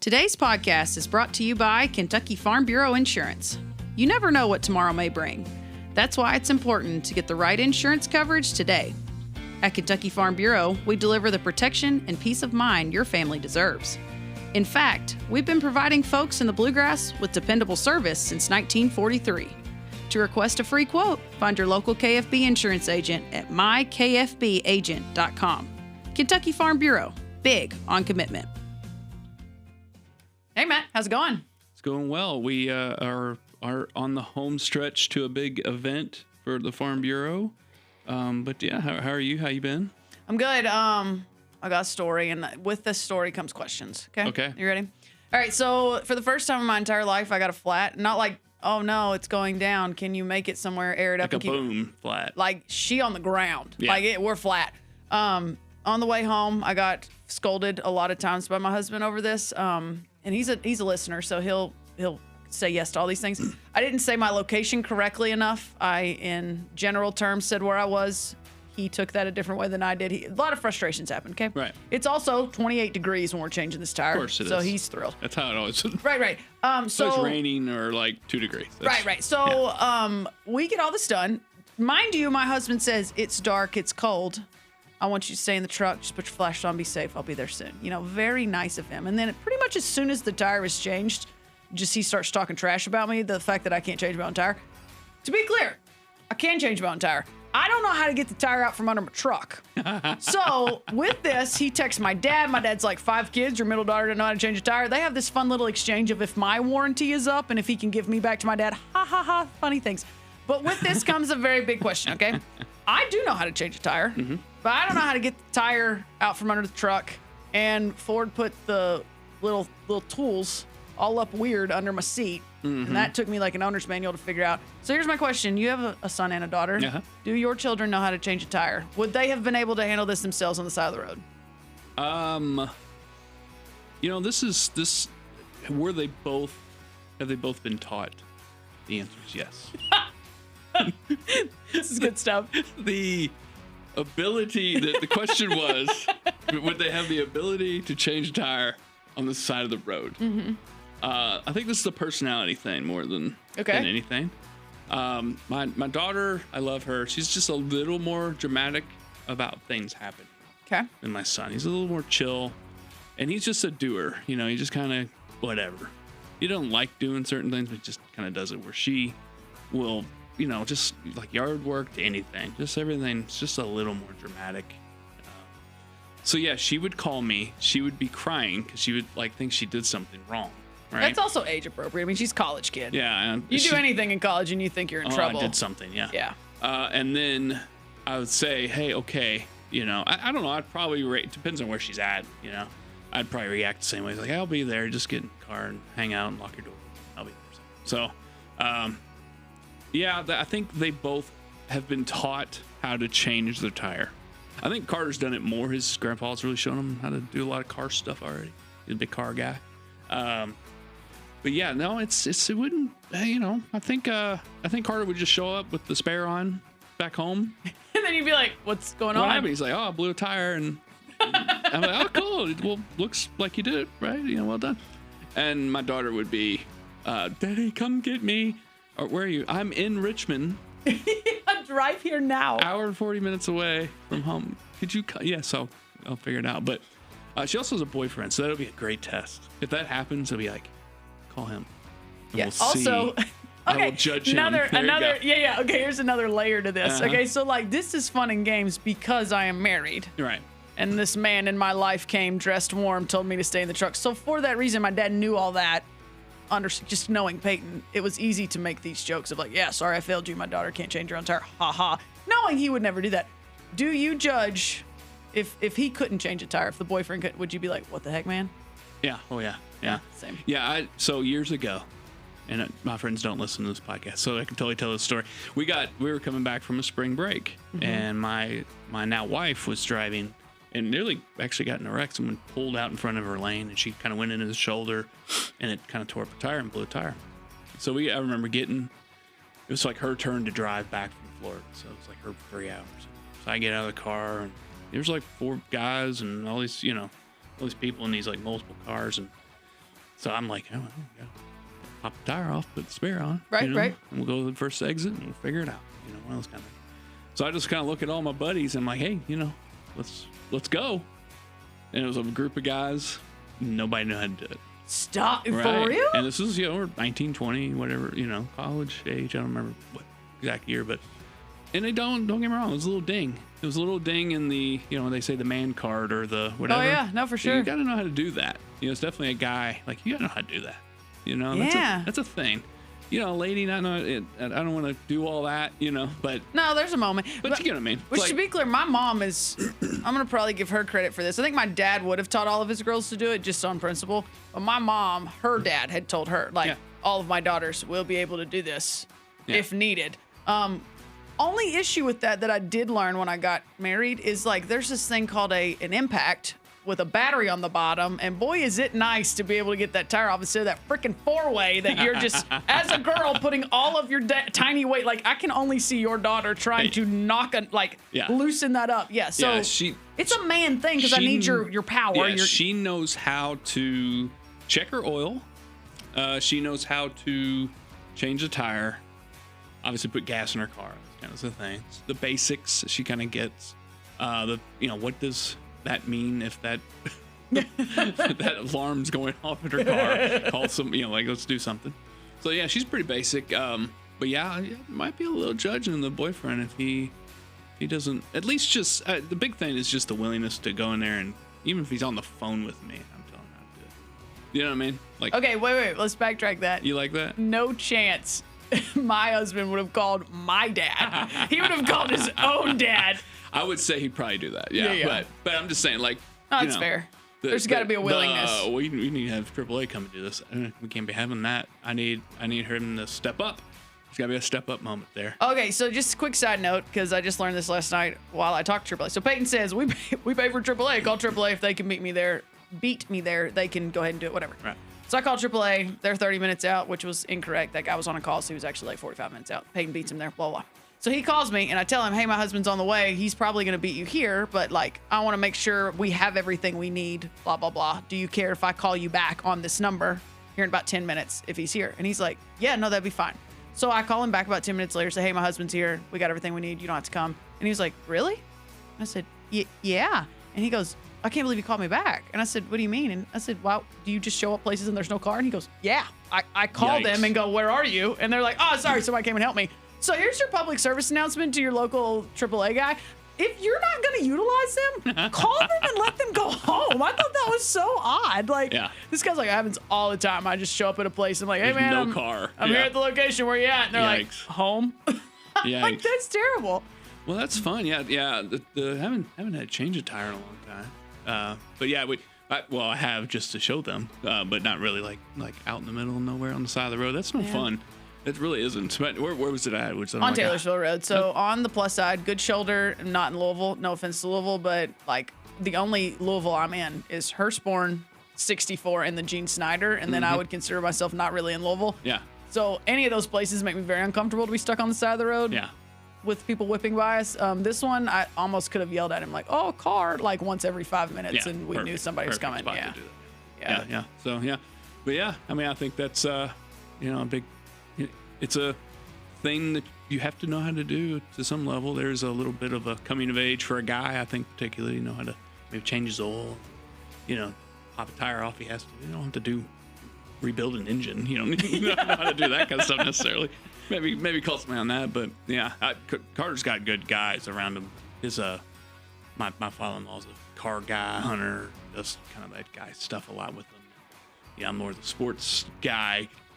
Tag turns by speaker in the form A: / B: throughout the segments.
A: Today's podcast is brought to you by Kentucky Farm Bureau Insurance. You never know what tomorrow may bring. That's why it's important to get the right insurance coverage today. At Kentucky Farm Bureau, we deliver the protection and peace of mind your family deserves. In fact, we've been providing folks in the bluegrass with dependable service since 1943. To request a free quote, find your local KFB insurance agent at mykfbagent.com. Kentucky Farm Bureau, big on commitment. Hey, Matt, how's it going?
B: It's going well. We are on the home stretch to a big event for the Farm Bureau. But yeah, how are you? How you been?
A: I'm good. I got a story, and with this story comes questions. Okay. You ready? All right. So for the first time in my entire life, I got a flat. Not like, oh no, it's going down. Can you make it somewhere, air it up?
B: Like a boom flat.
A: Like she on the ground.
B: Yeah.
A: Like we're flat. On the way home, I got scolded a lot of times by my husband over this. And he's a listener, so he'll say yes to all these things. I didn't say my location correctly enough. I, in general terms, said where I was. He took that a different way than I did. A lot of frustrations happened, okay?
B: Right.
A: It's also 28 degrees when we're changing this tire.
B: Of course it is.
A: So he's thrilled.
B: That's how it always is.
A: Right.
B: So it's raining or like 2 degrees.
A: Right. So we get all this done. Mind you, my husband says, it's dark, it's cold. I want you to stay in the truck. Just put your flashlight on. Be safe. I'll be there soon. You know, very nice of him. And then pretty much as soon as the tire is changed, he starts talking trash about me. The fact that I can't change my own tire. To be clear, I can change my own tire. I don't know how to get the tire out from under my truck. So with this, he texts my dad. My dad's like 5 kids. Your middle daughter doesn't know how to change a tire. They have this fun little exchange of if my warranty is up and if he can give me back to my dad. Ha ha ha. Funny things. But with this comes a very big question. Okay, I do know how to change a tire. Mm-hmm. But I don't know how to get the tire out from under the truck, and Ford put the little tools all up weird under my seat, and that took me like an owner's manual to figure out. So here's my question. You have a son and a daughter.
B: Uh-huh.
A: Do your children know how to change a tire? Would they have been able to handle this themselves on the side of the road?
B: This have they both been taught? The answer is yes.
A: This is good stuff.
B: The question was, would they have the ability to change a tire on the side of the road? Mm-hmm. I think this is a personality thing more than anything. My daughter, I love her. She's just a little more dramatic about things happening than my son. He's a little more chill, and he's just a doer. You know, he just kind of whatever. He doesn't like doing certain things, but he just kind of does it. Where she will, just like yard work to anything, just everything. It's just a little more dramatic. So yeah, she would call me. She would be crying because she would think she did something wrong. Right.
A: That's also age appropriate. I mean, she's a college kid.
B: Yeah.
A: You do anything in college and you think you're in trouble.
B: I did something. Yeah.
A: Yeah.
B: And then I would say, hey, okay. I don't know. I'd probably it depends on where she's at. I'd probably react the same way. Like, I'll be there. Just get in the car and hang out and lock your door. I'll be there. So, yeah, I think they both have been taught how to change their tire. I think Carter's done it more. His grandpa's really shown him how to do a lot of car stuff already. He's a big car guy. But yeah, no, it wouldn't. I think Carter would just show up with the spare on back home,
A: and then you'd be like, "What's going on?"
B: What happened? He's like, "Oh, I blew a tire," and I'm like, "Oh, cool. Well, looks like you did it, right? Well done." And my daughter would be, "Daddy, come get me." Or where are you? I'm in Richmond.
A: Drive here now.
B: Hour and 40 minutes away from home. Could you? Yes, I'll figure it out. But she also has a boyfriend, so that'll be a great test. If that happens, I'll be like, call him.
A: Yeah. Also,
B: okay. I will judge him.
A: Another. Yeah. Okay. Here's another layer to this. Uh-huh. Okay. So this is fun and games because I am married.
B: Right.
A: And this man in my life came dressed warm, told me to stay in the truck. So for that reason, my dad knew all that. Just knowing Peyton, it was easy to make these jokes of like, yeah, sorry, I failed you. My daughter can't change her own tire. Ha ha. Knowing he would never do that. Do you judge if he couldn't change a tire, if the boyfriend could, would you be like, what the heck, man?
B: Yeah. Oh, yeah.
A: Same.
B: Yeah. So years ago, and my friends don't listen to this podcast, so I can totally tell this story. We were coming back from a spring break, and my now wife was driving and nearly actually got in a wreck. Someone pulled out in front of her lane, and she kind of went into the shoulder, and it kind of tore up a tire and blew a tire. So I remember it was like her turn to drive back from Florida. So it was like her 3 hours. So I get out of the car, and there's like 4 guys and all these people in these like multiple cars, and So I'm like, oh, yeah. Pop the tire off, put the spare on.
A: Right, right.
B: And we'll go to the first exit and we'll figure it out. One of those kind of things. So I just kind of look at all my buddies and I'm like, hey, let's go. And it was a group of guys. Nobody knew how to do it.
A: Stop.
B: Right?
A: For real?
B: And this is, we're 19, 20, whatever, college age. I don't remember what exact year, but, and they don't get me wrong. It was a little ding. It was a little ding in the, when they say the man card or the whatever.
A: Oh yeah, no, for sure.
B: You got to know how to do that. It's definitely a guy, like, you got to know how to do that.
A: Yeah.
B: That's a thing. A lady not know it. I don't want to do all that, but
A: no, there's a moment.
B: But you get what I mean.
A: Which, to be clear, my mom is. I'm gonna probably give her credit for this. I think my dad would have taught all of his girls to do it just on principle. But my mom, her dad had told her, like, all of my daughters will be able to do this if needed. Only issue with that I did learn when I got married is, like, there's this thing called an impact with a battery on the bottom, and boy, is it nice to be able to get that tire off instead of that freaking 4-way that you're just, as a girl, putting all of your tiny weight. Like, I can only see your daughter trying to loosen that up. Yeah, so it's a man thing because I need your power.
B: Yeah, she knows how to check her oil. She knows how to change the tire. Obviously, put gas in her car. Those kinds of things. The basics she kind of gets. What does that mean if that that alarm's going off in her car? Call some, let's do something. So yeah, she's pretty basic. But yeah, it might be a little judging the boyfriend if he doesn't at least just the big thing is just the willingness to go in there, and even if he's on the phone with me, I'm telling him how to do it. You know what I mean? Like,
A: okay, wait, let's backtrack that.
B: You like that?
A: No chance. My husband would have called my dad. He would have called his own dad.
B: I would say he'd probably do that. Yeah. But I'm just saying, like,
A: that's fair. There's got to be a willingness.
B: We need to have AAA come and do this. We can't be having that. I need him to step up. There's got to be a step up moment there.
A: Okay, so just a quick side note, because I just learned this last night while I talked to AAA. So Peyton says we pay for AAA. Call AAA if they can beat me there. They can go ahead and do it. Whatever.
B: Right.
A: So I called AAA. They're 30 minutes out, which was incorrect. That guy was on a call, so he was actually like 45 minutes out. Peyton beats him there. Blah blah. So he calls me, and I tell him, hey, my husband's on the way. He's probably going to beat you here, but, like, I want to make sure we have everything we need, blah, blah, blah. Do you care if I call you back on this number here in about 10 minutes if he's here? And he's like, yeah, no, that'd be fine. So I call him back about 10 minutes later, say, hey, my husband's here. We got everything we need. You don't have to come. And he was like, really? I said, yeah. And he goes, I can't believe you called me back. And I said, what do you mean? And I said, well, do you just show up places and there's no car? And he goes, yeah. I called them and go, where are you? And they're like, oh, sorry, somebody came and helped me. So here's your public service announcement to your local AAA guy. If you're not going to utilize them, call them and let them go home. I thought that was so odd. Like, this guy's like, it happens all the time. I just show up at a place and I'm like, hey, man,
B: no car.
A: I'm here at the location. Where you at? And they're like, home. Like, that's terrible.
B: Well, that's fun. Yeah. Haven't had to change a tire in a long time. But yeah, I have just to show them, but not really like out in the middle of nowhere on the side of the road. That's no fun. It really isn't. Where was it at?
A: On Taylorsville Road. So on the plus side, good shoulder, not in Louisville. No offense to Louisville, but like the only Louisville I'm in is Hurstbourne, 64, and the Gene Snyder. And then I would consider myself not really in Louisville.
B: Yeah.
A: So any of those places make me very uncomfortable to be stuck on the side of the road.
B: Yeah.
A: With people whipping by us. This one, I almost could have yelled at him like, oh, car, like once every 5 minutes. And we knew somebody was coming. Yeah.
B: So, yeah. But yeah, I mean, I think that's, a big, it's a thing that you have to know how to do to some level. There's a little bit of a coming of age for a guy, I think, particularly, know how to maybe change his oil, pop a tire off. He has to, you don't have to rebuild an engine. You don't know how to do that kind of stuff necessarily. Maybe call somebody on that, but yeah, Carter's got good guys around him. My father-in-law's a car guy, hunter, does kind of that guy stuff a lot with them. Yeah, I'm more the sports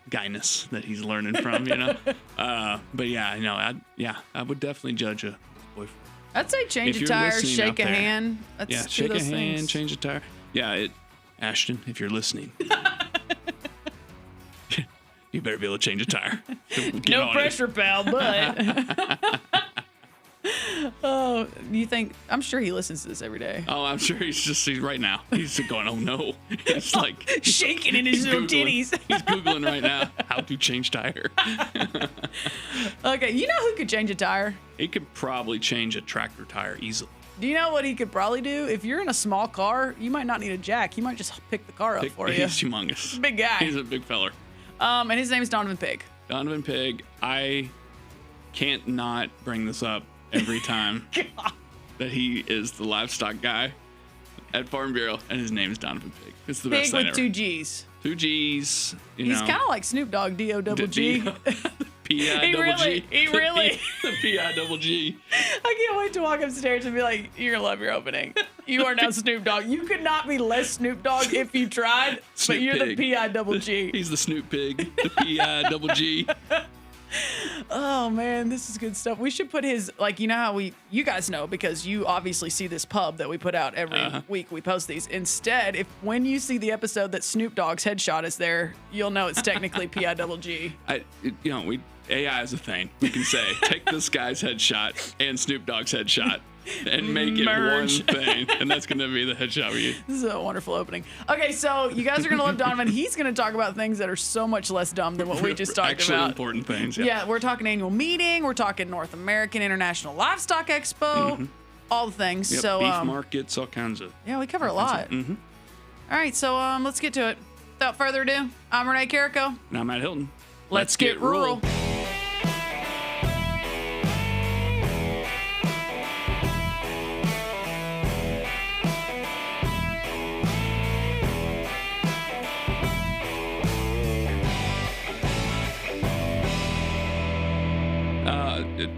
B: guyness that he's learning from, But yeah, I would definitely judge a boyfriend.
A: I'd say change a tire, shake a hand.
B: Shake a hand, change a tire. Yeah, Ashton, if you're listening. You better be able to change a tire.
A: No pressure, pal, but. Oh, you think? I'm sure he listens to this every day.
B: Oh, I'm sure he's right now. He's going, oh no. He's like
A: shaking in his little titties.
B: He's Googling right now how to change tire.
A: Okay, you know who could change a tire?
B: He could probably change a tractor tire easily.
A: Do you know what he could probably do? If you're in a small car, you might not need a jack. He might just pick the car up for you.
B: He's humongous.
A: Big guy.
B: He's a big feller.
A: And his name is Donovan Pigg.
B: Donovan Pigg. I can't not bring this up every time that he is the livestock guy at Farm Bureau, and his name is Donovan Pigg. It's the best thing ever.
A: Pigg with 2 G's.
B: 2 G's.
A: He's kind of like Snoop Dogg, D-O-double-G.
B: P-I-double-G.
A: He really.
B: The P-I-double-G.
A: I can't wait to walk upstairs and be like, you're going to love your opening. You are now Snoop Dogg. You could not be less Snoop Dogg if you tried, but you're Pig. The P-I-double-G.
B: He's the Snoop Pig. The P-I-double-G.
A: Oh, man, this is good stuff. We should put his, like, you know how you guys know, because you obviously see this pub that we put out every week. We post these. Instead, when you see the episode that Snoop Dogg's headshot is there, you'll know it's technically P-I-double-G.
B: AI is a thing. We can say, take this guy's headshot and Snoop Dogg's headshot and make it one thing. And that's going to be the headshot we use.
A: This is a wonderful opening. Okay, so you guys are going to love Donovan. He's going to talk about things that are so much less dumb than what we just talked
B: Actually
A: about.
B: Important things.
A: Yeah, we're talking annual meeting. We're talking North American International Livestock Expo. All the things.
B: Yep,
A: so
B: beef markets, all kinds of.
A: Yeah, we cover a lot. All right, so let's get to it. Without further ado, I'm Renee Carrico.
B: And I'm Matt Hilton.
A: Let's get rural.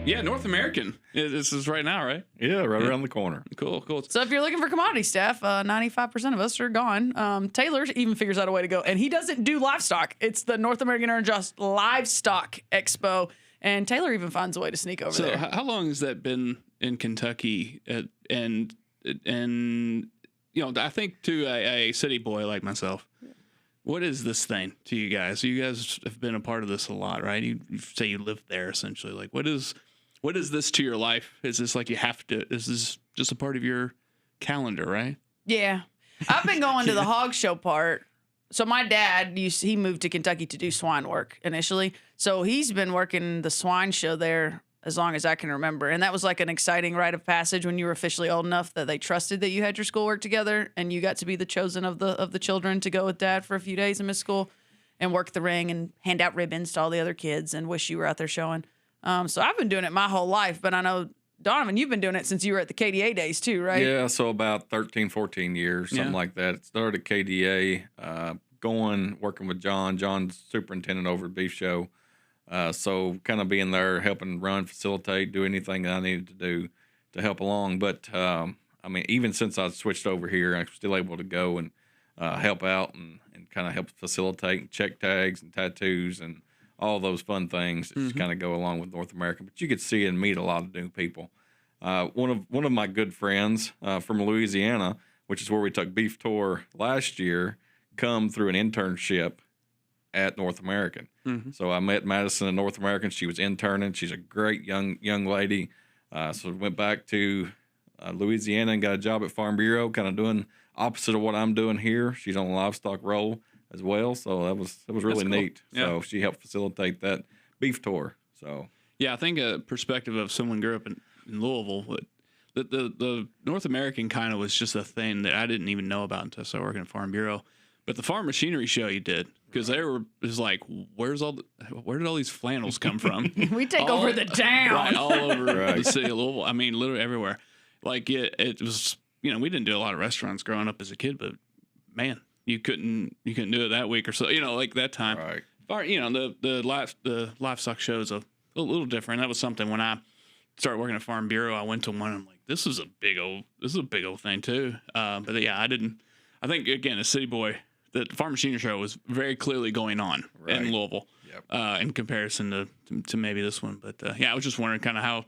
B: Yeah, North American. This is right now, right?
C: Yeah, right around the corner.
B: Cool.
A: So if you're looking for commodity staff, 95% of us are gone. Taylor even figures out a way to go, and he doesn't do livestock. It's the North American International Livestock Expo, and Taylor even finds a way to sneak over there.
B: So how long has that been in Kentucky? And I think to a city boy like myself, what is this thing to you guys? You guys have been a part of this a lot, right? You say you live there essentially. Like, what is this to your life? Is this like you have to? Is this just a part of your calendar, right?
A: Yeah, I've been going to the hog show part. So my dad he moved to Kentucky to do swine work initially. So he's been working the swine show there as long as I can remember. And that was like an exciting rite of passage when you were officially old enough that they trusted that you had your schoolwork together and you got to be the chosen of the children to go with dad for a few days in miss school and work the ring and hand out ribbons to all the other kids and wish you were out there showing. So I've been doing it my whole life, but I know, Donovan, you've been doing it since you were at the KDA days too, right?
C: Yeah, so about 13, 14 years, something like that. It started at KDA, working with John. John's superintendent over at Beef Show. So kind of being there, helping run, facilitate, do anything that I needed to do to help along. But, even since I switched over here, I'm still able to go and help out and kind of help facilitate check tags and tattoos and all those fun things that just kind of go along with North America. But you could see and meet a lot of new people. One of my good friends from Louisiana, which is where we took Beef Tour last year, come through an internship at North American. So I met Madison at North American. She was interning. She's a great young lady. So went back to Louisiana and got a job at Farm Bureau, kind of doing opposite of what I'm doing here. She's on a livestock role as well. So that was really
B: cool.
C: neat.
B: Yeah.
C: So she helped facilitate that beef tour. So
B: yeah, I think a perspective of someone grew up in Louisville, but the North American kind of was just a thing that I didn't even know about until I started working at Farm Bureau. But the farm machinery show you did, because it was like, where did all these flannels come from?
A: We take over the town.
B: Right, all over the city of Louisville. I mean, literally everywhere. Like it was, we didn't do a lot of restaurants growing up as a kid, but man, you couldn't do it that week or so, like that time.
C: Right.
B: The livestock show is a little different. That was something when I started working at Farm Bureau, I went to one and I'm like, this is a big old thing too. But yeah, I think again, a city boy, the farm machinery show was very clearly going on in Louisville, in comparison to maybe this one. But yeah, I was just wondering kind of how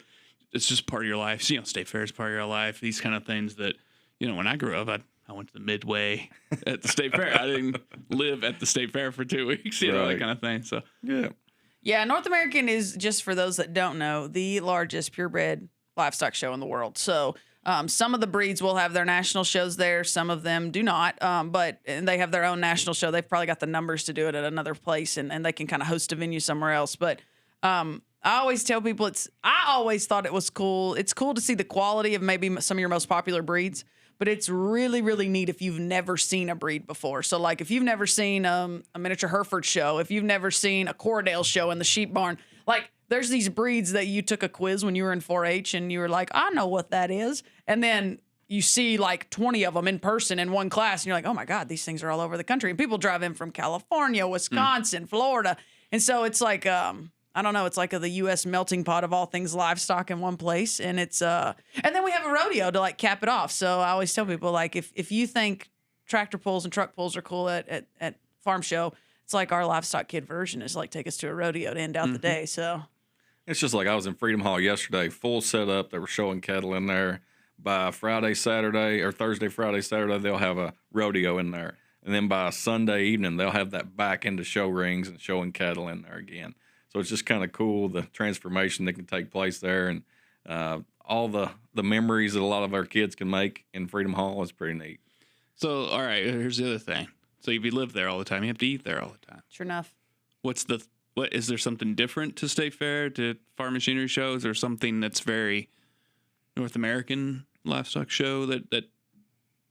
B: it's just part of your life. State fair is part of your life. These kind of things that, when I grew up, I went to the Midway at the state fair. I didn't live at the state fair for 2 weeks, that kind of thing. So
A: yeah, North American is, just for those that don't know, the largest purebred livestock show in the world. So some of the breeds will have their national shows there. Some of them do not, but they have their own national show. They've probably got the numbers to do it at another place, and they can kind of host a venue somewhere else. But I I always tell people I always thought it was cool. It's cool to see the quality of maybe some of your most popular breeds, but it's really, really neat if you've never seen a breed before. So like if you've never seen a miniature Hereford show, if you've never seen a Corriedale show in the sheep barn, like there's these breeds that you took a quiz when you were in 4-H and you were like, I know what that is. And then you see like 20 of them in person in one class and you're like, oh my God, these things are all over the country. And people drive in from California, Wisconsin, Florida. And so it's like, I don't know, it's like the U.S. melting pot of all things livestock in one place. And it's, and then we have a rodeo to like cap it off. So I always tell people, like, if you think tractor pulls and truck pulls are cool at farm show, it's like our livestock kid version is like take us to a rodeo to end out the day. So
C: it's just like I was in Freedom Hall yesterday, full setup. They were showing cattle in there. By Friday, Saturday, or Thursday, Friday, Saturday, they'll have a rodeo in there. And then by Sunday evening, they'll have that back into show rings and showing cattle in there again. So it's just kind of cool, the transformation that can take place there. And all the memories that a lot of our kids can make in Freedom Hall is pretty neat.
B: So, all right, here's the other thing. So if you live there all the time, you have to eat there all the time.
A: Sure enough.
B: What is there something different to State Fair, to farm machinery shows, or something that's very North American livestock show that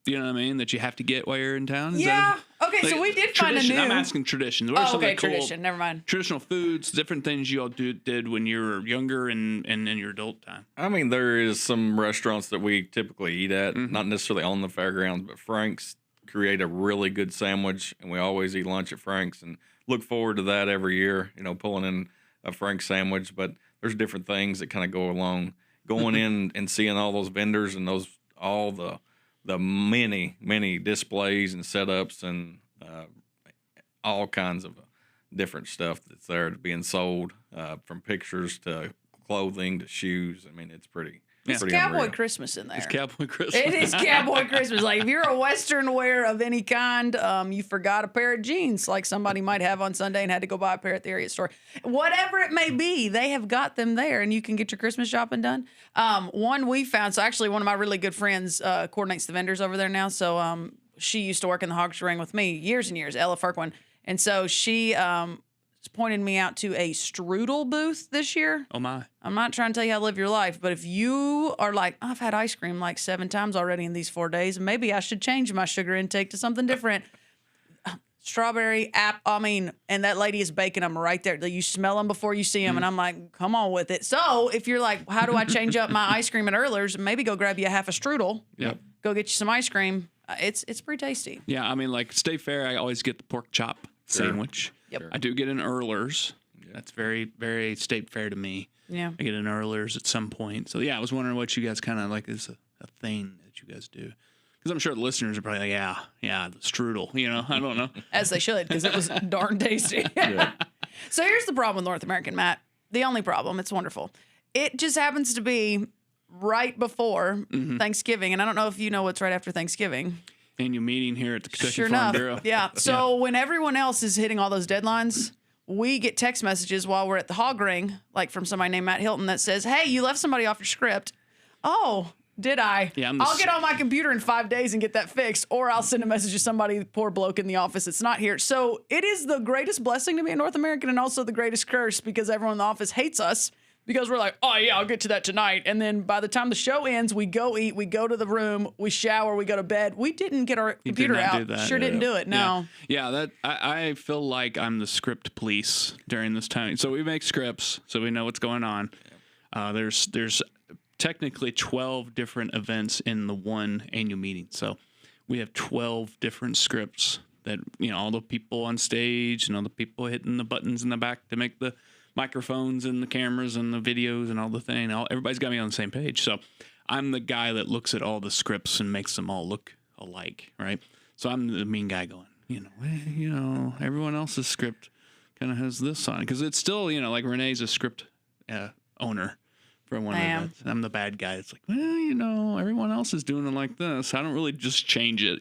B: you know what I mean, that you have to get while you're in town?
A: Okay, so we did find a new.
B: I'm asking traditions. What are some of the cool
A: tradition. Never mind.
B: Traditional foods, different things you all did when you were younger and in your adult time.
C: I mean, there is some restaurants that we typically eat at, not necessarily on the fairgrounds, but Frank's create a really good sandwich, and we always eat lunch at Frank's and look forward to that every year, you know, pulling in a Frank's sandwich. But there's different things that kind of go along, going in and seeing all those vendors and all the many displays and setups and all kinds of different stuff that's there being sold, from pictures to clothing to shoes. I mean, it's pretty.
A: It's cowboy Christmas in there.
B: It's cowboy Christmas.
A: It is cowboy Christmas. Like if you're a Western wear of any kind, you forgot a pair of jeans like somebody might have on Sunday and had to go buy a pair at the area store. Whatever it may be, they have got them there and you can get your Christmas shopping done. One we found, so actually one of my really good friends coordinates the vendors over there now. So she used to work in the hog ring with me years and years, Ella Ferquin. And so she pointed me out to a strudel booth this year.
B: Oh my.
A: I'm not trying to tell you how to live your life, but if you are like, I've had ice cream like 7 times already in these 4 days, maybe I should change my sugar intake to something different. Strawberry, and that lady is baking them right there. You smell them before you see them, and I'm like, come on with it. So if you're like, how do I change up my ice cream at Earler's? Maybe go grab you a half a strudel.
B: Yep.
A: Go get you some ice cream. It's pretty tasty.
B: Yeah, I mean, like State Fair, I always get the pork chop sandwich.
A: Yep.
B: I do get an Earler's. That's very, very State Fair to me.
A: Yeah.
B: I get an Earler's at some point. So, yeah, I was wondering what you guys kind of like is a thing that you guys do. Because I'm sure the listeners are probably like, yeah, the strudel. You know, I don't know.
A: As they should, because it was darn tasty. So here's the problem with North American, Matt. The only problem, it's wonderful. It just happens to be right before Thanksgiving. And I don't know if you know what's right after Thanksgiving.
B: Annual meeting here at the Kentucky
A: Sure
B: Farm
A: enough.
B: Bureau.
A: Yeah. So when everyone else is hitting all those deadlines, we get text messages while we're at the hog ring, like from somebody named Matt Hilton that says, hey, you left somebody off your script. Oh, did I?
B: Yeah,
A: I'll get on my computer in 5 days and get that fixed, or I'll send a message to somebody, poor bloke in the office that's not here. So it is the greatest blessing to be a North American and also the greatest curse because everyone in the office hates us because we're like, oh, yeah, I'll get to that tonight. And then by the time the show ends, we go eat, we go to the room, we shower, we go to bed. We didn't get our computer out. Sure didn't do it, no.
B: Yeah, that I feel like I'm the script police during this time. So we make scripts, so we know what's going on. There's technically 12 different events in the one annual meeting. So we have 12 different scripts that, you know, all the people on stage and all the people hitting the buttons in the back to make the microphones and the cameras and the videos and all the thing. Everybody's got me on the same page. So I'm the guy that looks at all the scripts and makes them all look alike, right? So I'm the mean guy going, everyone else's script kind of has this on. Because it's still, like Renee's a script owner for one of the events. I'm the bad guy. It's like, everyone else is doing it like this. I don't really just change it,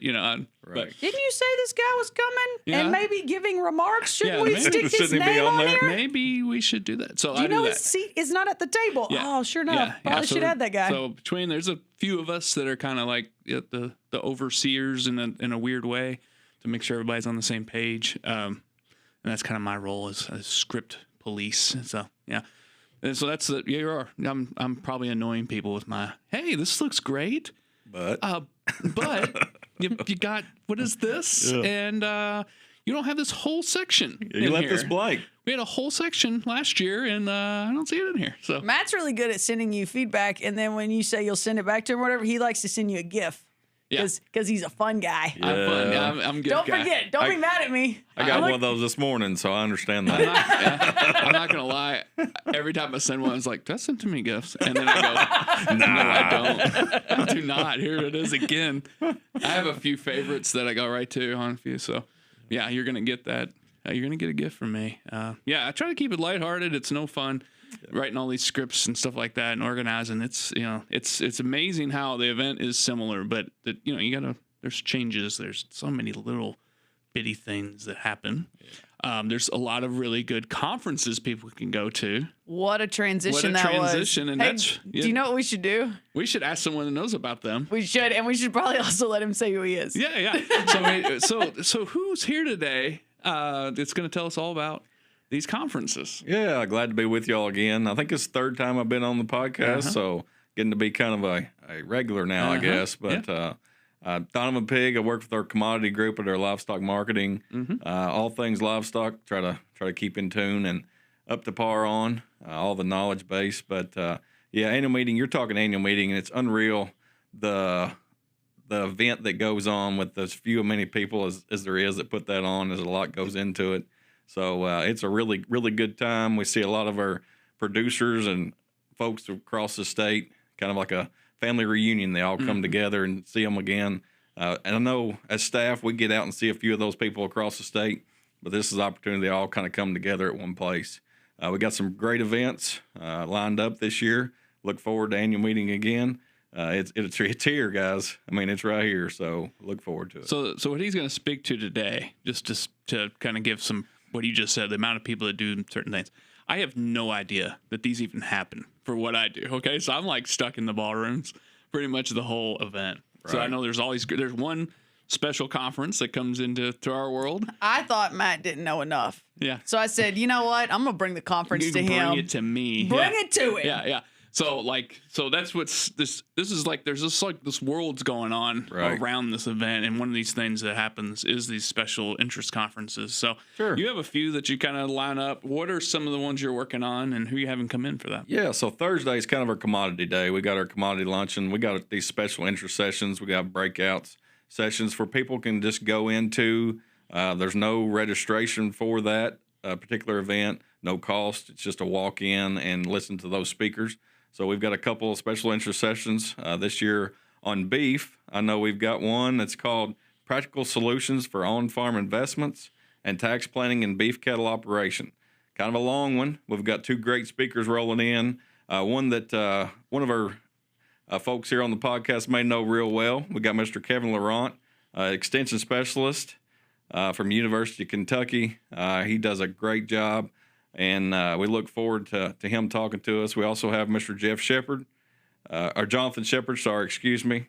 B: Right.
A: But didn't you say this guy was coming and maybe giving remarks? Shouldn't we stick his
C: Shouldn't he
A: name
C: be on there?
A: here?
B: Maybe we should do that. So
A: do you know his seat is not at the table?
B: Yeah.
A: Oh, sure enough. Probably should add that guy.
B: So there's a few of us that are kind of like the overseers in a weird way to make sure everybody's on the same page. And that's kind of my role as script police. So, yeah. And so that's you are. I'm probably annoying people with my, hey, this looks great, but you got, what is this? Yeah. And you don't have this whole section.
C: Yeah, you left this blank.
B: We had a whole section last year, and I don't see it in here. So
A: Matt's really good at sending you feedback, and then when you say you'll send it back to him or whatever, he likes to send you a GIF. Because he's a fun guy.
B: Yeah. I'm fun. Yeah, I'm a good
A: Don't
B: guy.
A: forget. Don't be mad at me.
C: I got one of those this morning, so I understand that.
B: I'm not going to lie. Every time I send one, I was like, that's sent to me gifts. And then I go, no, I don't. I do not. Here it is again. I have a few favorites that I go right to on a few. So, yeah, you're going to get that. You're going to get a gift from me. I try to keep it lighthearted. It's no fun. Writing all these scripts and stuff like that and organizing. It's amazing how the event is similar, but there's changes. There's so many little bitty things that happen. There's a lot of really good conferences people can go to.
A: What a transition that was.
B: And
A: hey, do you know what we should do?
B: We should ask someone that knows about them.
A: We should, and we should probably also let him say who he is.
B: Yeah. So who's here today that's going to tell us all about these conferences?
C: Yeah, glad to be with y'all again. I think it's the third time I've been on the podcast, so getting to be kind of a regular now, I guess. But Donovan Pigg, I work with our commodity group at our Livestock Marketing. All things livestock, try to keep in tune and up to par on all the knowledge base. But annual meeting. You're talking annual meeting, and it's unreal the event that goes on with as few and many people as there is that put that on. There's a lot goes into it. So it's a really, really good time. We see a lot of our producers and folks across the state, kind of like a family reunion. They all come together and see them again. And I know as staff, we get out and see a few of those people across the state, but this is an opportunity to all kind of come together at one place. We got some great events lined up this year. Look forward to annual meeting again. It's here, guys. I mean, it's right here. So look forward to it.
B: So what he's going to speak to today, just to kind of give some, what you just said, the amount of people that do certain things. I have no idea that these even happen for what I do. Okay. So I'm like stuck in the ballrooms pretty much the whole event. Right. So I know there's one special conference that comes to our world.
A: I thought Matt didn't know enough.
B: Yeah.
A: So I said, you know what? I'm going to bring the conference to him.
B: Bring it to me.
A: Bring it to him.
B: Yeah. So that's what's this is like. There's this world's going on around this event, and one of these things that happens is these special interest conferences. So you have a few that you kind of line up. What are some of the ones you're working on, and who you having come in for that?
C: Yeah, so Thursday is kind of our commodity day. We got our commodity luncheon. We got these special interest sessions. We got breakouts sessions where people can just go into. There's no registration for that particular event, no cost. It's just a walk in and listen to those speakers. So we've got a couple of special interest sessions this year on beef. I know we've got one that's called Practical Solutions for On-Farm Investments and Tax Planning in Beef Cattle Operation. Kind of a long one. We've got two great speakers rolling in. One that one of our folks here on the podcast may know real well. We got Mr. Kevin Laurent, Extension Specialist from University of Kentucky. He does a great job. And we look forward to him talking to us. We also have Mr. Jeff Shepard, or Jonathan Shepard, sorry, excuse me.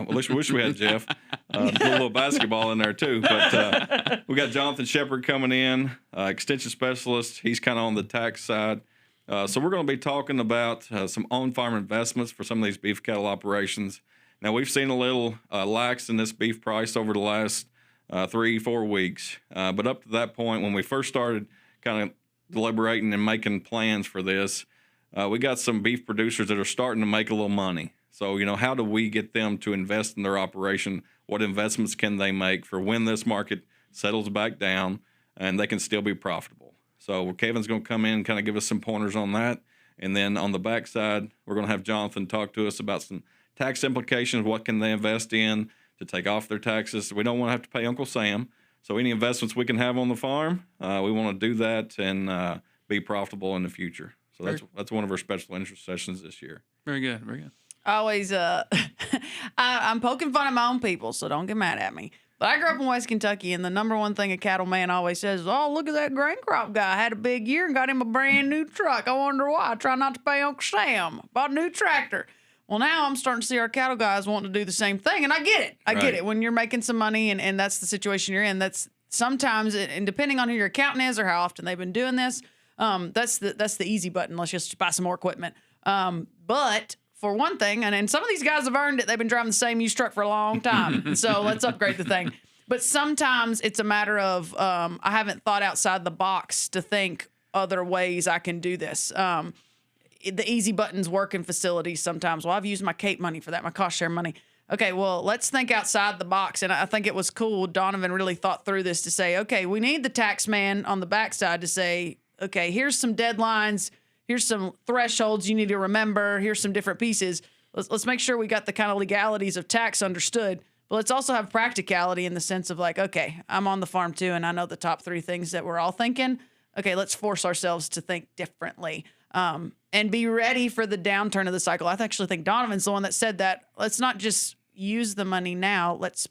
C: Wish we had Jeff. A little basketball in there too. But we got Jonathan Shepard coming in, extension specialist. He's kind of on the tax side. So we're going to be talking about some on-farm investments for some of these beef cattle operations. Now, we've seen a little lax in this beef price over the last 3-4 weeks. But up to that point, when we first started kind of deliberating and making plans for this, we got some beef producers that are starting to make a little money. So, how do we get them to invest in their operation? What investments can they make for when this market settles back down and they can still be profitable? So Kevin's going to come in and kind of give us some pointers on that. And then on the backside, we're going to have Jonathan talk to us about some tax implications. What can they invest in to take off their taxes? We don't want to have to pay Uncle Sam. So any investments we can have on the farm, we want to do that and be profitable in the future. So that's one of our special interest sessions this year.
B: Very good, very good.
A: I always, I'm poking fun at my own people, so don't get mad at me. But I grew up in West Kentucky, and the number one thing a cattleman always says is, oh, look at that grain crop guy. Had a big year and got him a brand new truck. I wonder why. I try not to pay Uncle Sam. Bought a new tractor. Well, now I'm starting to see our cattle guys wanting to do the same thing, and I get it. I get it. When you're making some money and that's the situation you're in, that's sometimes, and depending on who your accountant is or how often they've been doing this, That's the easy button. Let's just buy some more equipment. But for one thing, and some of these guys have earned it. They've been driving the same used truck for a long time. So let's upgrade the thing. But sometimes it's a matter of I haven't thought outside the box to think other ways I can do this. The easy buttons work in facilities sometimes. Well, I've used my CAPE money for that, my cost share money. Okay, well, let's think outside the box. And I think it was cool. Donovan really thought through this to say, okay, we need the tax man on the backside to say, okay, here's some deadlines. Here's some thresholds you need to remember. Here's some different pieces. Let's make sure we got the kind of legalities of tax understood. But let's also have practicality in the sense of like, okay, I'm on the farm too, and I know the top 3 things that we're all thinking. Okay, let's force ourselves to think differently and be ready for the downturn of the cycle. I actually think Donovan's the one that said that. Let's not just use the money now. Let's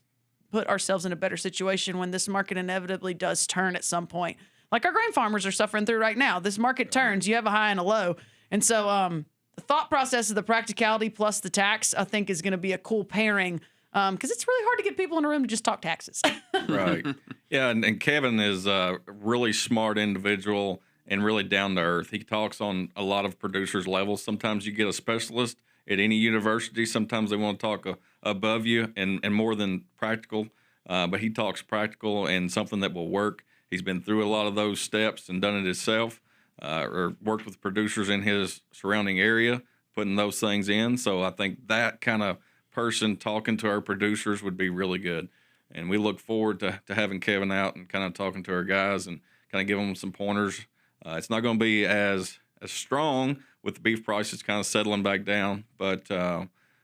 A: put ourselves in a better situation when this market inevitably does turn at some point. Like our grain farmers are suffering through right now. This market turns, you have a high and a low. And so the thought process of the practicality plus the tax, I think, is going to be a cool pairing because it's really hard to get people in a room to just talk taxes.
C: Right. Yeah, and Kevin is a really smart individual and really down to earth. He talks on a lot of producers' levels. Sometimes you get a specialist at any university. Sometimes they want to talk above you and more than practical. But he talks practical and something that will work. He's been through a lot of those steps and done it himself, or worked with producers in his surrounding area, putting those things in. So I think that kind of person talking to our producers would be really good. And we look forward to having Kevin out and kind of talking to our guys and kind of giving them some pointers. It's not going to be as strong with the beef prices kind of settling back down, but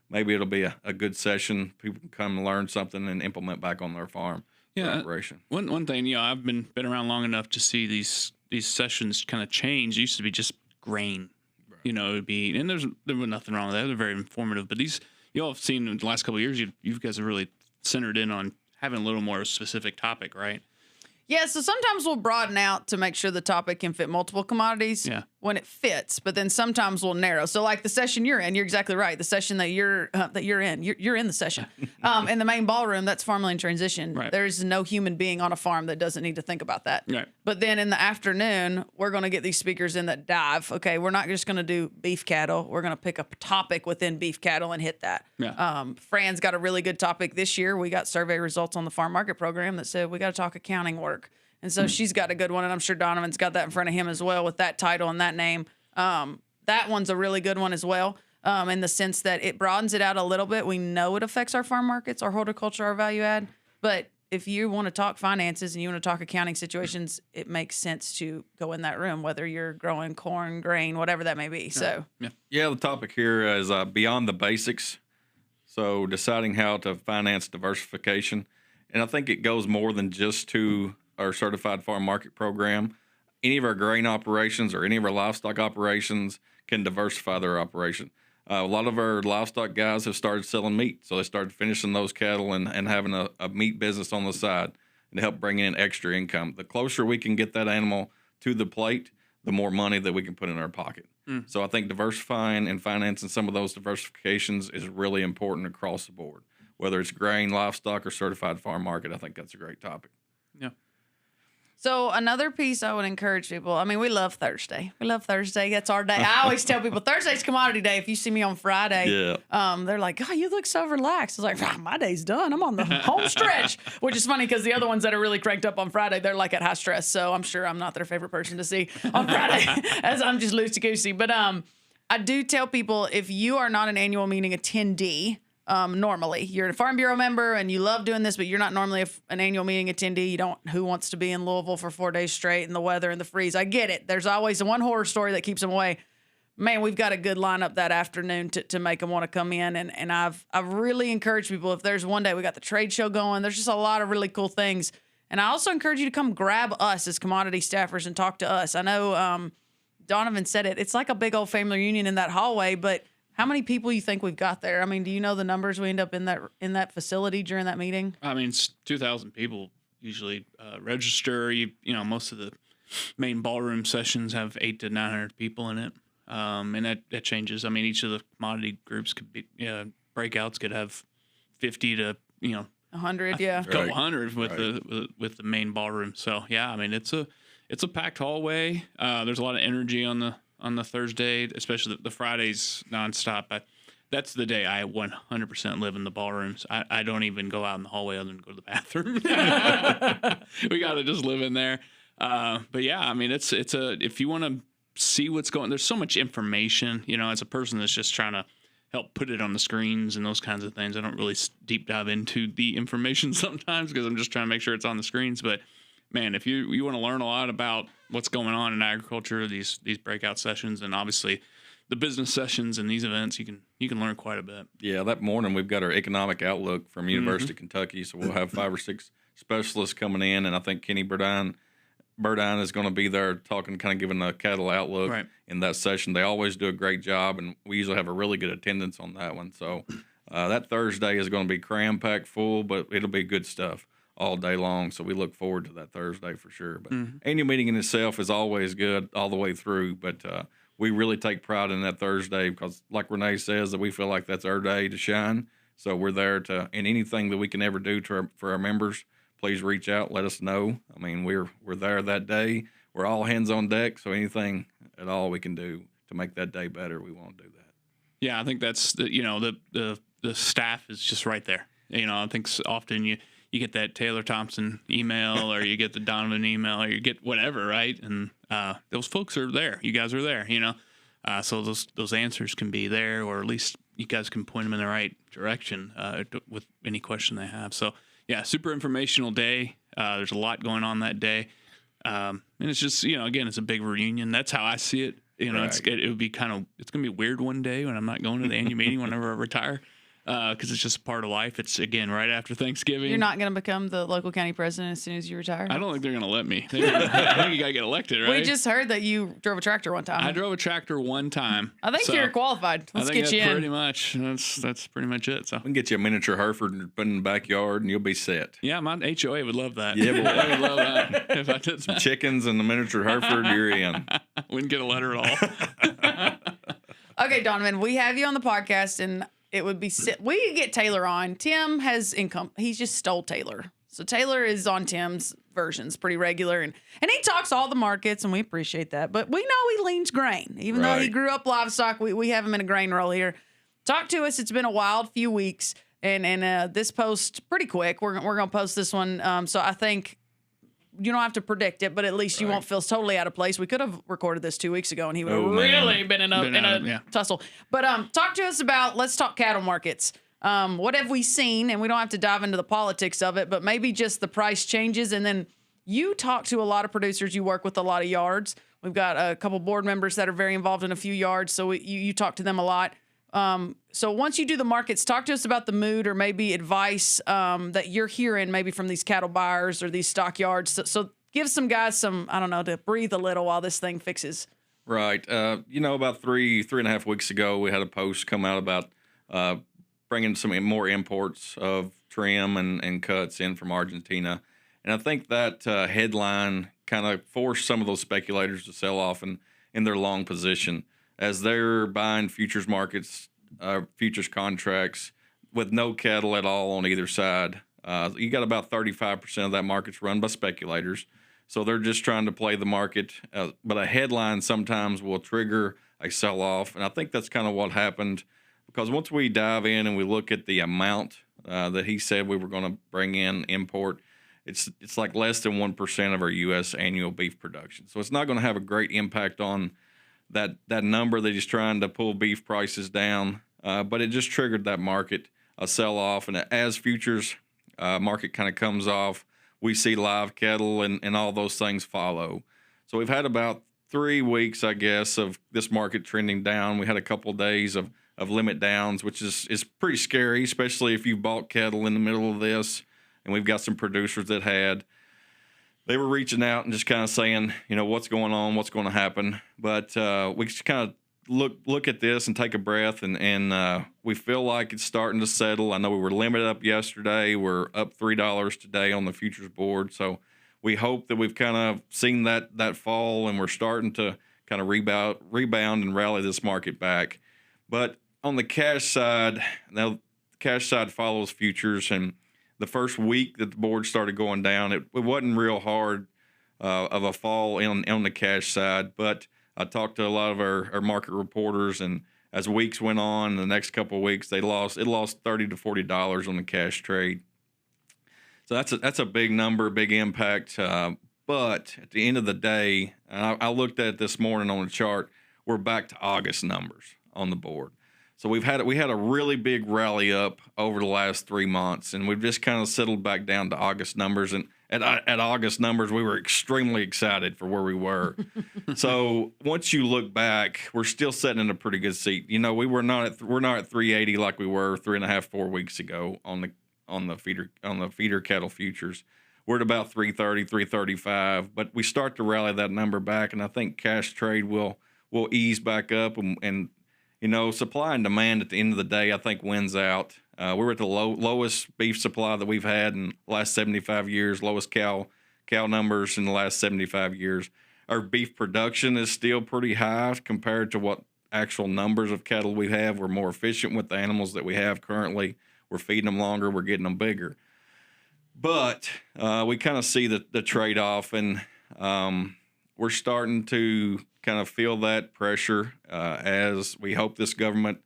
C: maybe it'll be a good session. People can come and learn something and implement back on their farm.
B: Yeah.
C: Operation.
B: One thing, I've been around long enough to see these sessions kind of change. It used to be just grain, right. It would be, and there was nothing wrong with that. They're very informative, but these, y'all have seen in the last couple of years, you guys have really centered in on having a little more specific topic, right?
A: Yeah, so sometimes we'll broaden out to make sure the topic can fit multiple commodities when it fits, but then sometimes we'll narrow. So like the session you're in, you're exactly right. The session that you're in, you're in the session. In the main ballroom, that's farmland transition. Right. There's no human being on a farm that doesn't need to think about that. Right. But then in the afternoon, we're going to get these speakers in that dive. Okay, we're not just going to do beef cattle. We're going to pick a topic within beef cattle and hit that. Yeah. Fran's got a really good topic this year. We got survey results on the farm market program that said we got to talk accounting work. And so she's got a good one, and I'm sure Donovan's got that in front of him as well with that title and that name. That one's a really good one as well, in the sense that it broadens it out a little bit. We know it affects our farm markets, our horticulture, our value add. But if you want to talk finances and you want to talk accounting situations, it makes sense to go in that room, whether you're growing corn, grain, whatever that may be. So
C: yeah, the topic here is beyond the basics. So deciding how to finance diversification. And I think it goes more than just to our certified farm market program. Any of our grain operations or any of our livestock operations can diversify their operation. A lot of our livestock guys have started selling meat, so they started finishing those cattle and having a meat business on the side and help bring in extra income. The closer we can get that animal to the plate, the more money that we can put in our pocket. So I think diversifying and financing some of those diversifications is really important across the board. Whether it's grain, livestock, or certified farm market, I think that's a great topic.
B: Yeah.
A: So another piece I would encourage people, I mean, we love Thursday. We love Thursday. That's our day. I always tell people Thursday's commodity day. If you see me on Friday, they're like, oh, you look so relaxed. I was like, my day's done. I'm on the home stretch, which is funny because the other ones that are really cranked up on Friday, they're like at high stress. So I'm sure I'm not their favorite person to see on Friday as I'm just loosey-goosey. But I do tell people if you are not an annual meeting attendee, normally you're a Farm Bureau member and you love doing this, but you're not normally an annual meeting attendee. You don't, who wants to be in Louisville for 4 days straight in the weather and the freeze? I get it. There's always the one horror story that keeps them away. Man, we've got a good lineup that afternoon to make them want to come in. And I've really encouraged people, if there's one day we got the trade show going, there's just a lot of really cool things. And I also encourage you to come grab us as commodity staffers and talk to us. I know, Donovan said it. It's like a big old family reunion in that hallway, but how many people you think we've got there? I mean, do you know the numbers we end up in that facility during that meeting? I mean,
B: it's 2,000 people usually register. You know, most of the main ballroom sessions have 800 to 900 people in it, and that changes. I mean, each of the commodity groups could be breakouts could have 50 to 100,
A: yeah,
B: a couple hundred with the main ballroom. So yeah, I mean, it's it's a packed hallway. There's a lot of energy on the Thursday, especially the Fridays nonstop. That's the day I 100% live in the ballrooms. I don't even go out in the hallway other than go to the bathroom. We got to just live in there. But yeah, I mean, if you want to see what's going, there's so much information, as a person that's just trying to help put it on the screens and those kinds of things. I don't really deep dive into the information sometimes because I'm just trying to make sure it's on the screens. But man, if you want to learn a lot about what's going on in agriculture, these breakout sessions, and obviously the business sessions and these events, you can learn quite a bit.
C: Yeah, that morning we've got our economic outlook from University of Kentucky, so we'll have 5 or 6 specialists coming in, and I think Kenny Burdine is going to be there talking, kind of giving a cattle outlook in that session. They always do a great job, and we usually have a really good attendance on that one. So that Thursday is going to be cram-packed full, but it'll be good stuff all day long. So we look forward to that Thursday for sure. But annual meeting in itself is always good all the way through, but we really take pride in that Thursday because, like Renee says, that we feel like that's our day to shine. So we're there and anything that we can ever do for our members, please reach out, let us know. I mean, we're there that day. We're all hands on deck, so anything at all we can do to make that day better, we want to do that.
B: Yeah, I think that's the staff is just right there. I think often you get that Taylor Thompson email or you get the Donovan email or you get whatever, right? And those folks are there. You guys are there, so those answers can be there, or at least you guys can point them in the right direction with any question they have. So yeah, super informational day. There's a lot going on that day. And it's just, again, it's a big reunion. That's how I see it. It would be it's going to be weird one day when I'm not going to the annual meeting whenever I retire. Because it's just part of life. It's, again, right after Thanksgiving.
A: You're not going to become the local county president as soon as you retire?
B: I don't think they're going to let me. I think you got to get elected, right?
A: We just heard that you drove a tractor one time.
B: I drove a tractor one time.
A: I think you're qualified. Let's get you in.
B: Pretty much. That's pretty much it. So
C: we can get you a miniature Hereford and put in the backyard, and you'll be set.
B: Yeah, my HOA would love that.
C: Yeah,
B: I would love that if I did
C: some chickens and the miniature Hereford. You're in.
B: Wouldn't get a letter at
A: all. Okay, Donovan, we have you on the podcast, and it would be we could get Taylor on. Tim has income. He's just stole Taylor. So Taylor is on Tim's versions pretty regular. And he talks all the markets, and we appreciate that. But we know he leans grain. Even though he grew up livestock, we have him in a grain role here. Talk to us. It's been a wild few weeks. And this post, pretty quick. We're going to post this one. So I think you don't have to predict it, but at least you won't feel totally out of place. We could have recorded this 2 weeks ago, and he would have really been in a tussle. But talk to us about, let's talk cattle markets. What have we seen? And we don't have to dive into the politics of it, but maybe just the price changes. And then you talk to a lot of producers. You work with a lot of yards. We've got a couple board members that are very involved in a few yards, so you talk to them a lot. So once you do the markets, talk to us about the mood or maybe advice that you're hearing maybe from these cattle buyers or these stockyards. So give some guys some, I don't know, to breathe a little while this thing fixes.
C: Right. About three and a half weeks ago, we had a post come out about bringing some more imports of trim and cuts in from Argentina. And I think that headline kind of forced some of those speculators to sell off in their long position as they're buying futures markets, futures contracts with no cattle at all on either side. You got about 35% of that market's run by speculators. So they're just trying to play the market. But a headline sometimes will trigger a sell-off. And I think that's kind of what happened, because once we dive in and we look at the amount that he said we were going to bring in import, it's like less than 1% of our U.S. annual beef production. So it's not going to have a great impact on that number that he's trying to pull beef prices down. But it just triggered that market, a sell-off. And as futures market kind of comes off, we see live cattle and all those things follow. So we've had about 3 weeks, I guess, of this market trending down. We had a couple of days of limit downs, which is pretty scary, especially if you bought cattle in the middle of this. And we've got some producers that they were reaching out and just kind of saying, what's going on, what's going to happen. But we just kind of look at this and take a breath, and we feel like it's starting to settle. I know we were limited up yesterday. We're up $3 today on the futures board. So we hope that we've kind of seen that fall, and we're starting to kind of rebound and rally this market back. But on the cash side, now the cash side follows futures, and the first week that the board started going down, it wasn't real hard of a fall on the cash side. But I talked to a lot of our market reporters, and as weeks went on, the next couple of weeks, it lost $30 to $40 on the cash trade. So that's a big number, big impact. But at the end of the day, I looked at it this morning on the chart. We're back to August numbers on the board. So we had a really big rally up over the last 3 months, and we've just kind of settled back down to August numbers. And at August numbers, we were extremely excited for where we were. So once you look back, we're still sitting in a pretty good seat. You know, we're not at 380 like we were 3.5, 4 weeks ago on the feeder cattle futures. We're at about 330, 335, but we start to rally that number back, and I think cash trade will ease back up, and you know, supply and demand at the end of the day, I think, wins out. We're at the lowest beef supply that we've had in the last 75 years, lowest cow numbers in the last 75 years. Our beef production is still pretty high compared to what actual numbers of cattle we have. We're more efficient with the animals that we have currently. We're feeding them longer. We're getting them bigger. But we kind of see the trade-off, and we're starting to kind of feel that pressure as we hope this government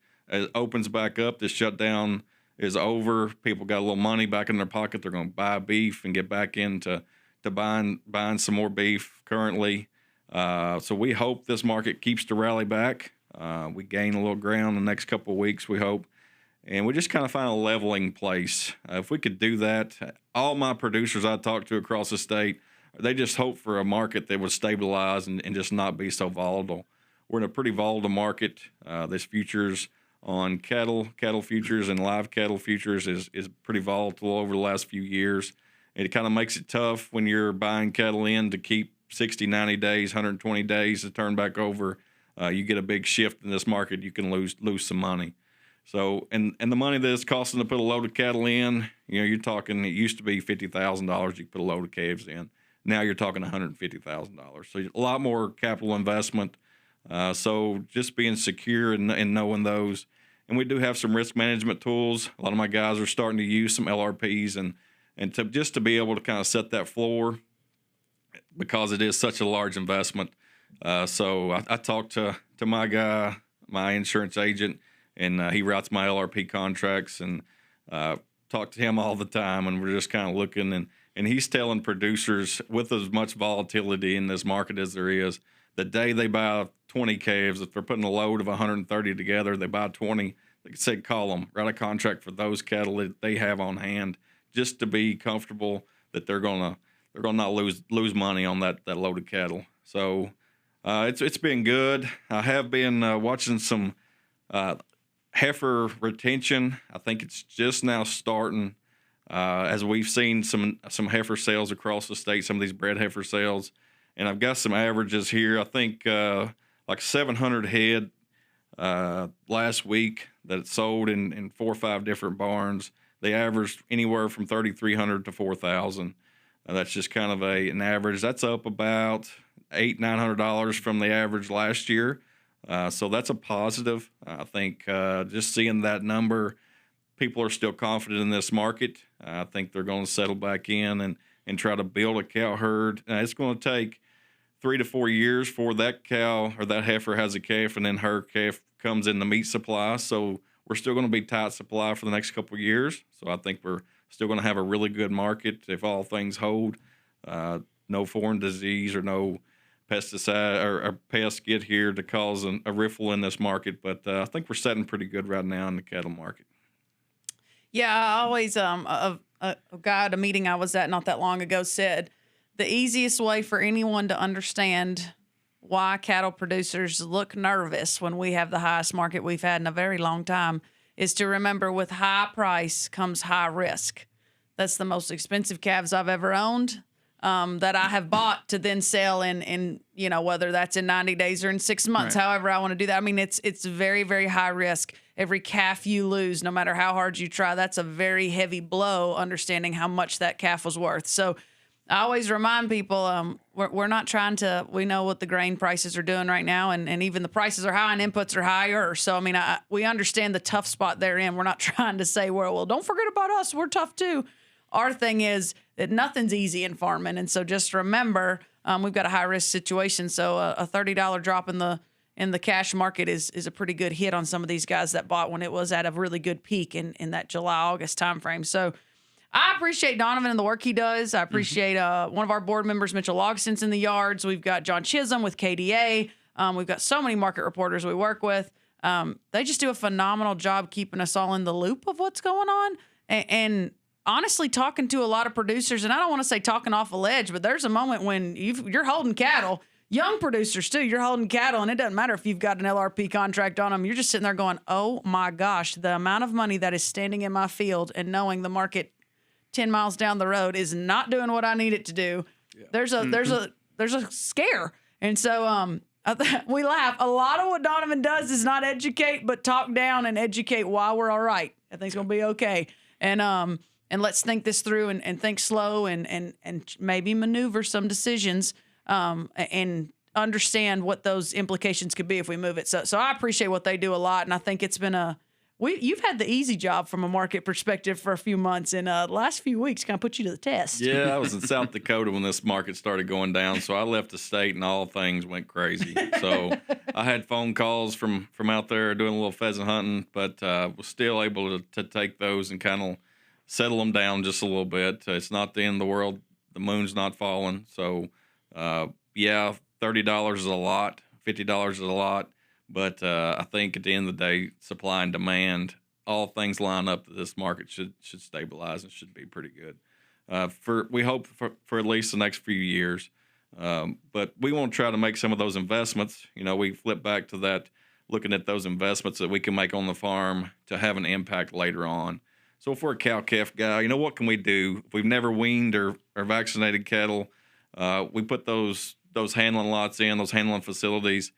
C: opens back up. This shutdown is over. People got a little money back in their pocket. They're going to buy beef and get back into buying some more beef currently. So we hope this market keeps to rally back. We gain a little ground the next couple of weeks, we hope. And we just kind of find a leveling place. If we could do that, all my producers I talked to across the state, they just hope for a market that would stabilize and just not be so volatile. We're in a pretty volatile market. This futures on cattle futures and live cattle futures is pretty volatile over the last few years. It kind of makes it tough when you're buying cattle in to keep 60, 90 days, 120 days to turn back over. You get a big shift in this market, you can lose some money. So, and the money that it's costing to put a load of cattle in, you know, you're talking, it used to be $50,000 you could put a load of calves in. Now you're talking $150,000. So a lot more capital investment. So just being secure and knowing those. And we do have some risk management tools. A lot of my guys are starting to use some LRPs and to be able to kind of set that floor because it is such a large investment. So I talked to my guy, my insurance agent, and he writes my LRP contracts, and talk to him all the time, and we're just kind of looking, and he's telling producers with as much volatility in this market as there is, the day they buy 20 calves, if they're putting a load of 130 together, they buy 20, they said call them, write a contract for those cattle that they have on hand, just to be comfortable that they're gonna not lose money on that load of cattle. So it's been good. I have been watching some heifer retention. I think it's just now starting as we've seen some heifer sales across the state, some of these bred heifer sales. And I've got some averages here. I think like 700 head last week that sold in 4 or 5 different barns. They averaged anywhere from 3,300 to 4,000. That's just kind of an average. That's up about $800-900 from the average last year. So that's a positive. I think just seeing that number, people are still confident in this market. I think they're going to settle back in and try to build a cow herd. It's going to take 3 to 4 years for that cow or that heifer has a calf, and then her calf comes in the meat supply. So we're still going to be tight supply for the next couple of years. So I think we're still going to have a really good market if all things hold. No foreign disease or no pesticide or pests get here to cause a riffle in this market. But I think we're setting pretty good right now in the cattle market.
A: Yeah, I always a guy at a meeting I was at not that long ago said the easiest way for anyone to understand why cattle producers look nervous when we have the highest market we've had in a very long time is to remember with high price comes high risk. That's the most expensive calves I've ever owned that I have bought to then sell in you know, whether that's in 90 days or in 6 months, right. However I want to do that. I mean, it's very, very high risk. Every calf you lose, no matter how hard you try, that's a very heavy blow, understanding how much that calf was worth. So I always remind people, we're not trying to, we know what the grain prices are doing right now, and even the prices are high and inputs are higher. So, I mean, we understand the tough spot they're in. We're not trying to say, well, don't forget about us. We're tough too. Our thing is that nothing's easy in farming. And so just remember, we've got a high risk situation. So a $30 drop in the cash market is a pretty good hit on some of these guys that bought when it was at a really good peak in that July-August timeframe. So I appreciate Donovan and the work he does. I appreciate one of our board members, Mitchell Logston's in the yards. We've got John Chisholm with KDA. We've got so many market reporters we work with. They just do a phenomenal job keeping us all in the loop of what's going on. And honestly, talking to a lot of producers, and I don't want to say talking off a ledge, but there's a moment when you're holding cattle, young producers too, you're holding cattle, and it doesn't matter if you've got an LRP contract on them. You're just sitting there going, oh my gosh, the amount of money that is standing in my field and knowing the market 10 miles down the road is not doing what I need it to do. Yeah. There's a scare. And so we laugh. A lot of what Donovan does is not educate, but talk down and educate why we're all right. I think it's going to be okay. And let's think this through and think slow and maybe maneuver some decisions and understand what those implications could be if we move it. So I appreciate what they do a lot. And I think it's been you've had the easy job from a market perspective for a few months, and the last few weeks kind of put you to the test.
C: Yeah, I was in South Dakota when this market started going down, so I left the state and all things went crazy. So I had phone calls from out there doing a little pheasant hunting, but was still able to take those and kind of settle them down just a little bit. It's not the end of the world. The moon's not falling. So, yeah, $30 is a lot. $50 is a lot. But I think at the end of the day, supply and demand, all things line up that this market should stabilize and should be pretty good. We hope for at least the next few years. But we want to try to make some of those investments. We flip back to that, looking at those investments that we can make on the farm to have an impact later on. So if we're a cow-calf guy, what can we do? If we've never weaned or vaccinated cattle, we put those handling lots in, those handling facilities.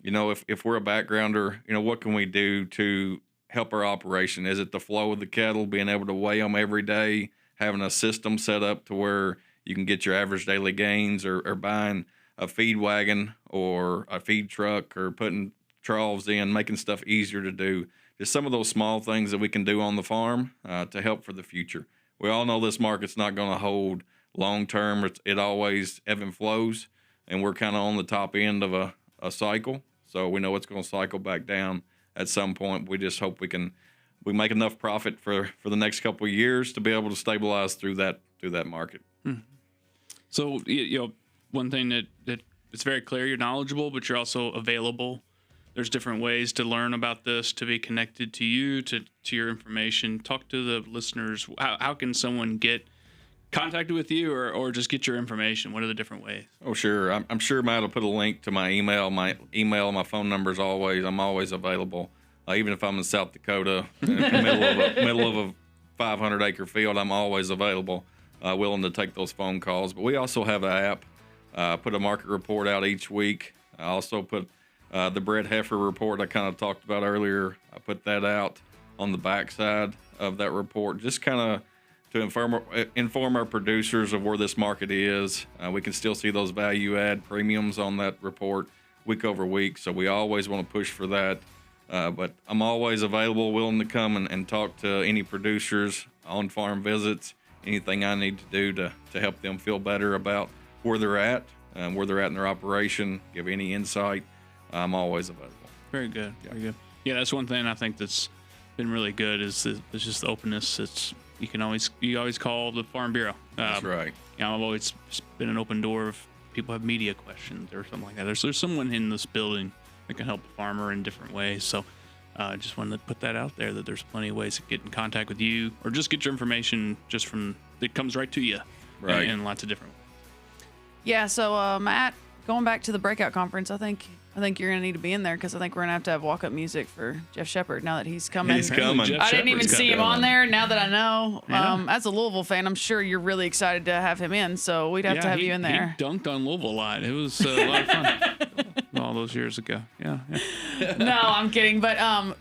C: If we're a backgrounder, what can we do to help our operation? Is it the flow of the cattle, being able to weigh them every day, having a system set up to where you can get your average daily gains, or buying a feed wagon or a feed truck or putting troughs in, making stuff easier to do? Just some of those small things that we can do on the farm to help for the future. We all know this market's not going to hold long term. It always ebb and flows, and we're kind of on the top end of a cycle. So we know it's going to cycle back down at some point. We just hope we make enough profit for the next couple of years to be able to stabilize through that market.
B: Mm-hmm. So one thing that it's very clear, you're knowledgeable, but you're also available. There's different ways to learn about this, to be connected to you, to your information. Talk to the listeners. How can someone get contacted with you or just get your information? What are the different ways? Oh, sure.
C: I'm sure Matt will put a link to my email. My phone number is I'm always available. Even if I'm in South Dakota, in the middle of a 500-acre field, I'm always available, willing to take those phone calls. But we also have an app, put a market report out each week. I also put the bred heifer report I kind of talked about earlier. I put that out on the backside of that report, just kind of to inform our producers of where this market is. We can still see those value add premiums on that report week over week, so we always want to push for that. But I'm always available, willing to come and talk to any producers on farm visits, anything I need to do to help them feel better about where they're at in their operation, give any insight. I'm always available.
B: Very good. Yeah. Very good. Yeah, that's one thing I think that's been really good is just the openness. You always call the Farm Bureau.
C: That's right.
B: I've always been an open door if people have media questions or something like that. There's someone in this building that can help the farmer in different ways. So just wanted to put that out there, that there's plenty of ways to get in contact with you or just get your information just from it comes right to you.
C: Right.
B: In lots of different ways.
A: Yeah. So Matt, going back to the breakout conference, I think you're going to need to be in there because I think we're going to have walk-up music for Jeff Shepard now that he's coming.
C: He's coming.
A: I didn't even see him on there. Now that I know,
B: Yeah.
A: As a Louisville fan, I'm sure you're really excited to have him in. So we'd have to have you in there.
B: He dunked on Louisville a lot. It was a lot of fun. all those years ago. Yeah.
A: No, I'm kidding. But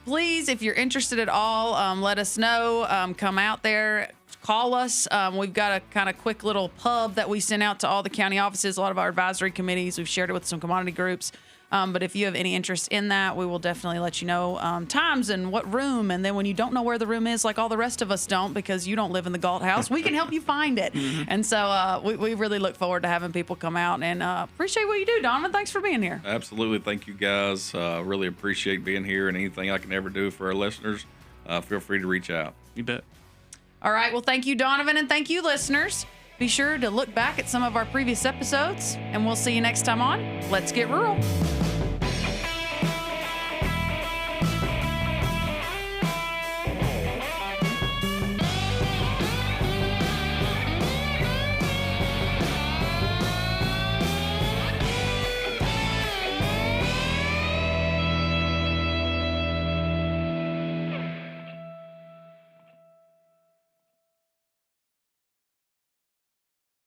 A: please, if you're interested at all, let us know. Come out there. Call us. We've got a kind of quick little pub that we send out to all the county offices, a lot of our advisory committees. We've shared it with some commodity groups. But if you have any interest in that, we will definitely let you know times and what room. And then when you don't know where the room is, like all the rest of us don't, because you don't live in the Galt house, we can help you find it. And so we really look forward to having people come out and appreciate what you do, Donovan. Thanks for being here.
C: Absolutely. Thank you, guys. Really appreciate being here, and anything I can ever do for our listeners, feel free to reach out.
B: You bet.
A: All right. Well, thank you, Donovan, and thank you, listeners. Be sure to look back at some of our previous episodes, and we'll see you next time on Let's Get Rural.